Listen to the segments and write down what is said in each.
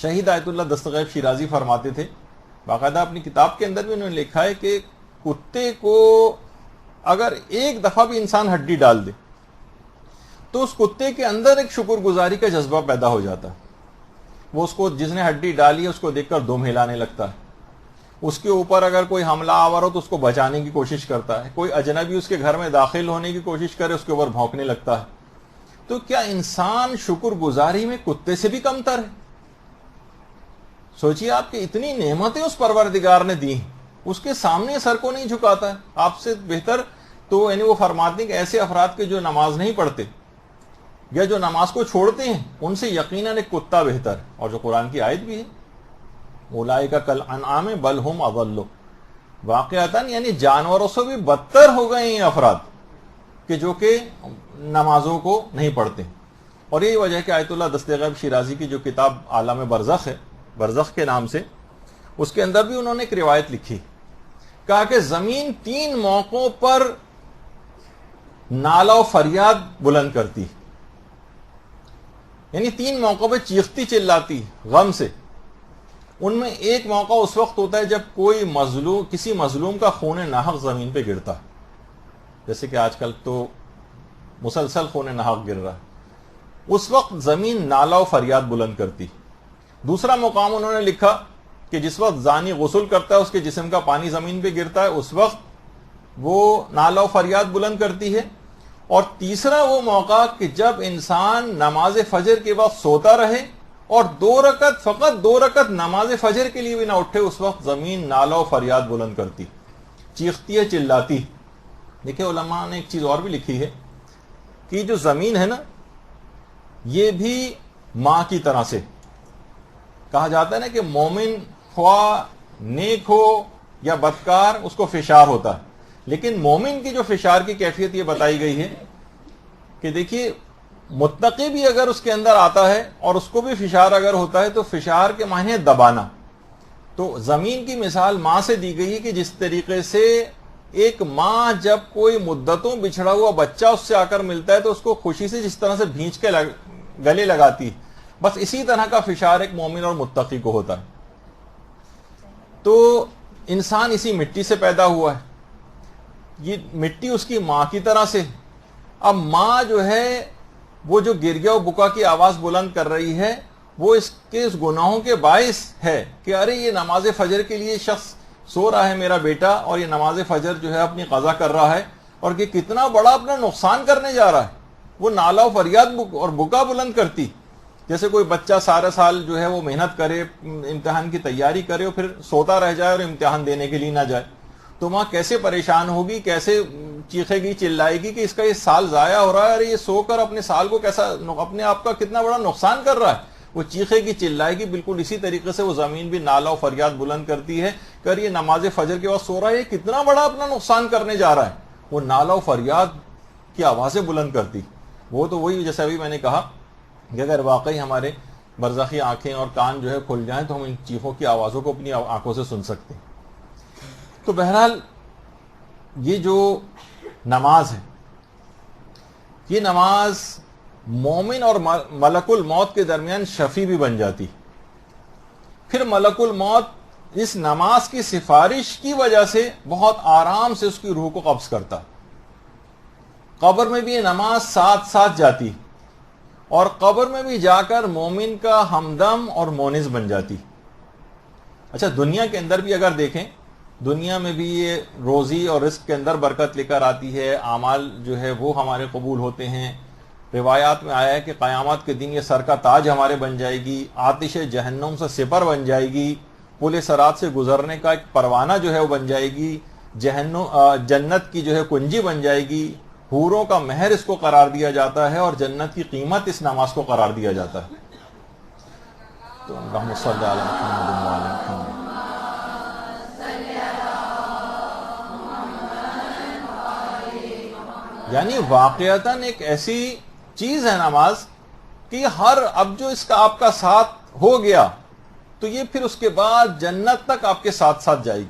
شہید آیت اللہ دستغیب شیرازی فرماتے تھے، باقاعدہ اپنی کتاب کے اندر بھی انہوں نے لکھا ہے کہ کتے کو اگر ایک دفعہ بھی انسان ہڈی ڈال دے تو اس کتے کے اندر ایک شکر گزاری کا جذبہ پیدا ہو جاتا ہے. وہ اس کو جس نے ہڈی ڈالی ہے اس کو دیکھ کر دم ہلانے لگتا ہے. اس کے اوپر اگر کوئی حملہ آور ہو تو اس کو بچانے کی کوشش کرتا ہے. کوئی اجنبی اس کے گھر میں داخل ہونے کی کوشش کرے اس کے اوپر بھونکنے لگتا ہے. تو کیا انسان شکر گزاری میں کتے سے بھی کمتر ہے؟ سوچیے آپ کہ اتنی نعمتیں اس پروردگار نے دی ہیں، اس کے سامنے سر کو نہیں جھکاتا ہے. آپ سے بہتر تو یعنی وہ فرماتے ہیں کہ ایسے افراد کے جو نماز نہیں پڑھتے یا جو نماز کو چھوڑتے ہیں ان سے یقیناً ایک کتا بہتر ہے. اور جو قرآن کی آیت بھی ہے، اولئک کالانعام بل ہم اضل، واقعتاً یعنی جانوروں سے بھی بدتر ہو گئے ہیں افراد کہ جو کہ نمازوں کو نہیں پڑھتے. اور یہی وجہ ہے کہ آیت اللہ دستغیب شیرازی کی جو کتاب عالم برزخ ہے، برزخ کے نام سے، اس کے اندر بھی انہوں نے ایک روایت لکھی، کہا کہ زمین 3 موقعوں پر نالہ و فریاد بلند کرتی، یعنی 3 موقعوں پہ چیختی چلاتی غم سے. ان میں ایک موقع اس وقت ہوتا ہے جب کوئی مظلوم، کسی مظلوم کا خون ناحق زمین پہ گرتا ہے، جیسے کہ آج کل تو مسلسل خون ناحق گر رہا ہے. اس وقت زمین نالہ و فریاد بلند کرتی. دوسرا مقام انہوں نے لکھا کہ جس وقت زانی غسل کرتا ہے اس کے جسم کا پانی زمین پہ گرتا ہے، اس وقت وہ نالہ و فریاد بلند کرتی ہے. اور تیسرا وہ موقع کہ جب انسان نماز فجر کے بعد سوتا رہے اور 2 رکعت، فقط 2 رکعت نماز فجر کے لیے بھی نہ اٹھے، اس وقت زمین نالہ و فریاد بلند کرتی، چیختی ہے، چلاتی. دیکھیں علماء نے ایک چیز اور بھی لکھی ہے کہ جو زمین ہے نا، یہ بھی ماں کی طرح سے. کہا جاتا ہے نا کہ مومن خواہ نیک ہو یا بدکار اس کو فشار ہوتا ہے، لیکن مومن کی جو فشار کی کیفیت یہ بتائی گئی ہے کہ دیکھیے متقی بھی اگر اس کے اندر آتا ہے اور اس کو بھی فشار اگر ہوتا ہے تو فشار کے معنی ہے دبانا. تو زمین کی مثال ماں سے دی گئی کہ جس طریقے سے ایک ماں جب کوئی مدتوں بچھڑا ہوا بچہ اس سے آ کر ملتا ہے تو اس کو خوشی سے جس طرح سے بھینچ کے گلے لگاتی، بس اسی طرح کا فشار ایک مومن اور متقی کو ہوتا ہے. تو انسان اسی مٹی سے پیدا ہوا ہے، یہ مٹی اس کی ماں کی طرح سے. اب ماں جو ہے وہ جو گریہ و بکا کی آواز بلند کر رہی ہے وہ اس گناہوں کے باعث ہے کہ ارے یہ نماز فجر کے لیے شخص سو رہا ہے میرا بیٹا، اور یہ نماز فجر جو ہے اپنی قضا کر رہا ہے، اور کہ کتنا بڑا اپنا نقصان کرنے جا رہا ہے. وہ نالہ و فریاد اور بکا بلند کرتی. جیسے کوئی بچہ سارا سال جو ہے وہ محنت کرے، امتحان کی تیاری کرے اور پھر سوتا رہ جائے اور امتحان دینے کے لیے نہ جائے، تو ماں کیسے پریشان ہوگی، کیسے چیخے گی، چلائے گی کہ اس کا یہ سال ضائع ہو رہا ہے، ارے یہ سو کر اپنے سال کو کیسا، اپنے آپ کا کتنا بڑا نقصان کر رہا ہے. وہ چیخے گی، چلائے گی. بالکل اسی طریقے سے وہ زمین بھی نالہ و فریاد بلند کرتی ہے کہ ارے یہ نماز فجر کے بعد سو رہا ہے، یہ کتنا بڑا اپنا نقصان کرنے جا رہا ہے. وہ نالہ و فریاد کی آوازیں بلند کرتی. وہ تو وہی جیسے ابھی میں نے کہا کہ اگر واقعی ہمارے برزخی آنکھیں اور کان جو ہے کھل جائیں تو ہم ان چیخوں کی آوازوں کو اپنی آنکھوں سے سن سکتے ہیں. تو بہرحال یہ جو نماز ہے، یہ نماز مومن اور ملک الموت کے درمیان شفیع بھی بن جاتی. پھر ملک الموت اس نماز کی سفارش کی وجہ سے بہت آرام سے اس کی روح کو قبض کرتا. قبر میں بھی یہ نماز ساتھ ساتھ جاتی اور قبر میں بھی جا کر مومن کا ہمدم اور مونس بن جاتی. اچھا دنیا کے اندر بھی اگر دیکھیں، دنیا میں بھی یہ روزی اور رزق کے اندر برکت لے کر آتی ہے، اعمال جو ہے وہ ہمارے قبول ہوتے ہیں. روایات میں آیا ہے کہ قیامت کے دن یہ سر کا تاج ہمارے بن جائے گی، آتش جہنم سے سپر بن جائے گی، پل صراط سے گزرنے کا ایک پروانہ جو ہے وہ بن جائے گی، جنت کی جو ہے کنجی بن جائے گی، حوروں کا مہر اس کو قرار دیا جاتا ہے، اور جنت کی قیمت اس نماز کو قرار دیا جاتا ہے. تو اللہم صلی علی محمد وعلی محمد. یعنی واقعتاً ایک ایسی چیز ہے نماز کہ ہر اب جو اس کا آپ کا ساتھ ہو گیا تو یہ پھر اس کے بعد جنت تک آپ کے ساتھ ساتھ جائے گی،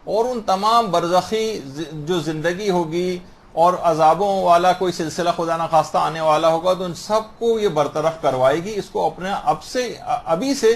اور ان تمام برزخی جو زندگی ہوگی اور عذابوں والا کوئی سلسلہ خدا نخواستہ آنے والا ہوگا تو ان سب کو یہ برطرف کروائے گی. اس کو اپنے ابھی سے